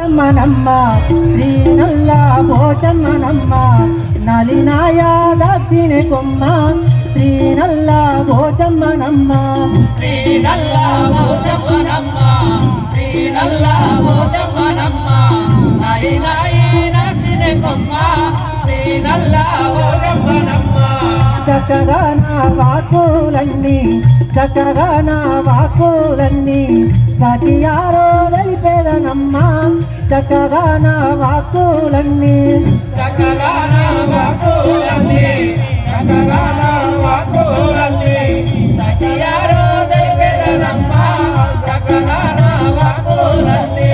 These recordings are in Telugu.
పోచమ్మనమ్మ శ్రీ నల్ల పోచమ్మనమ్మ నలినాయ దక్షిణ కొమ్మ శ్రీ నల్ల పోచమ్మనమ్మ శ్రీ నల్ల పోచమ్మనమ్మ శ్రీ నల్ల పోచమ్మనమ్మ నలినాయ దక్షిణ కొమ్మ శ్రీ నల్ల పోచమ్మనమ్మ చక్కగా నా వాకులన్నీ చక్కగా నా వాకులన్నీ సఖియారో తెలిపేదనమ్మ చక్కగా నా వాకులన్నీ చక్కగా నా వాకులన్నీ చక్కగా నా వాకులన్నీ సఖియారో తెలిపేదనమ్మ చక్కగా నా వాకులన్నీ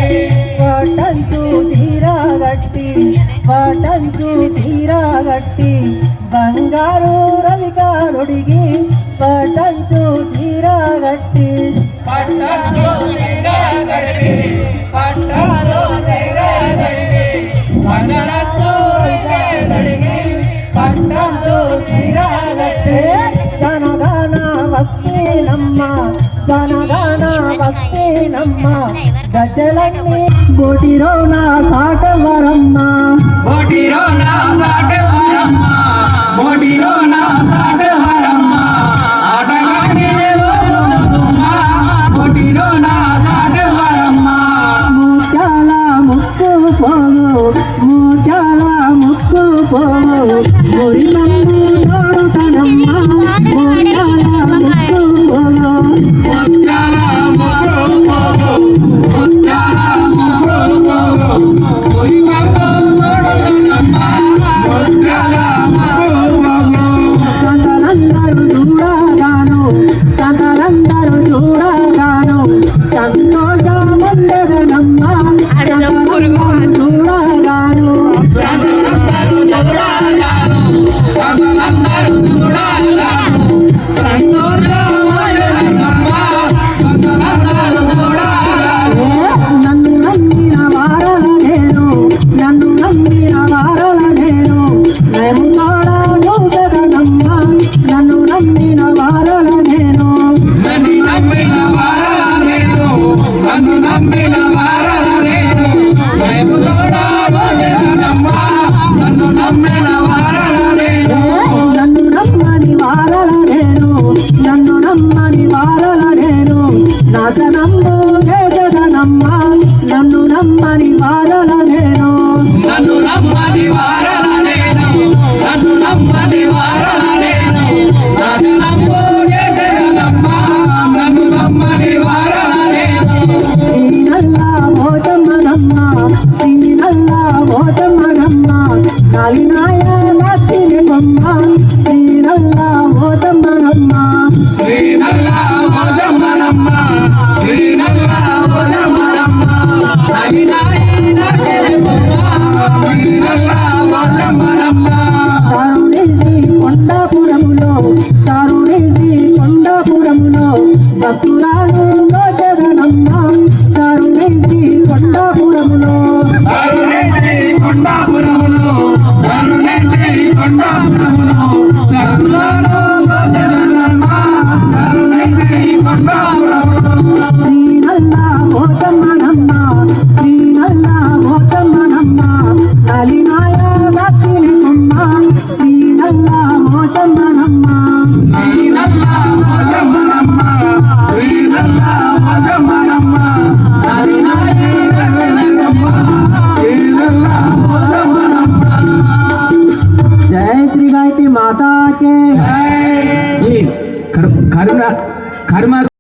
పటంచు తీరాగట్టి బంగారు రవికారుడిగి పటంచు తీరాగట్టి పట్టంలో తీరాగట్టి పట్టంలో తీరాగట్టి పట్టణంలో తీరాగట్టి పట్టంలో తీరాగట్టి గనగాన వస్తేనమ్మ గనగాన వస్తేనమ్మ గజ్జలన్నీ బోటిరో నా సాటవరమ్మ బోటిరో నా సాటవరమ్మ బోటిరో నా సాటవరమ్మ ఆటగానే వదులుతుమ్మ బోటిరో నా సాటవరమ్మ ముత్యాల ముక్కు పోగు గురి మందు తోడుతనమ్మ ముత్యాల ముక్కు పోగు ముత్యాల ముక్కు పోగు ముత్యాల ముక్కు పోగు గురి మందు తోడుతనమ్మ ముత్యాల ముక్కు పోగు సంతలందరూ చూడగాను సంతోషముందరనమ్మ చూడగాను నన్ను నమ్మిన వారల నేను మేము కూడా చూడగనమ్మ నన్ను నమ్మిన వారల నేను నన్ను నమ్మిన వారల నేను మేము కూడా వదలనమ్మ నన్ను నమ్మిన వారల నేను నన్ను నమ్మని వారల నేను నాశనమ్ము జగనమ్మ నన్ను నమ్మని వారల నేను నన్ను నమ్మని వారల నేను నన్ను నమ్మని వారల నేను నాశనమ్ము జగనమ్మ నన్ను నమ్మని వారల నేను శ్రీనల్ల పోతమ్మనమ్మ కాలినాయ దక్షిణ కొమ్మ శ్రీనల్ల పోతమ్మనమ్మ శ్రీనల్ల పోచమ్మనమ్మ శ్రీనల్ల పోచమ్మనమ్మ నలినాయ దక్షిణ కొమ్మ శ్రీనల్ల పోచమ్మనమ్మ తరుణిది కొండాపురములో భక్తురాలు జగనమ్మ తరుణిది కొండాపురములో కొండాపురములో శ్రీనల్ల పోతమ్మనమ్మ నలినాయ దక్షిణ కొమ్మ శ్రీనల్ల పోతమ్మనమ్మ जय श्री गायत्री माता के कर्म